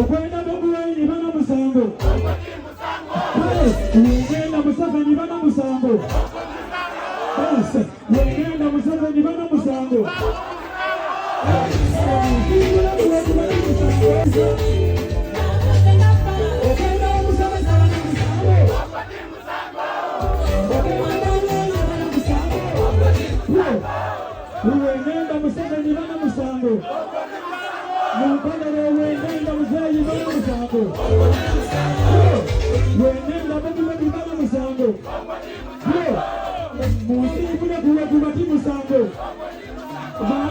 Okwenda Bobi bana musango. Wengenda Museveni bana musango. Wengenda Museveni bana musango. Wengenda Museveni bana musango. Wengenda Museveni bana musango. Wengenda Bobi bana musango. Musango.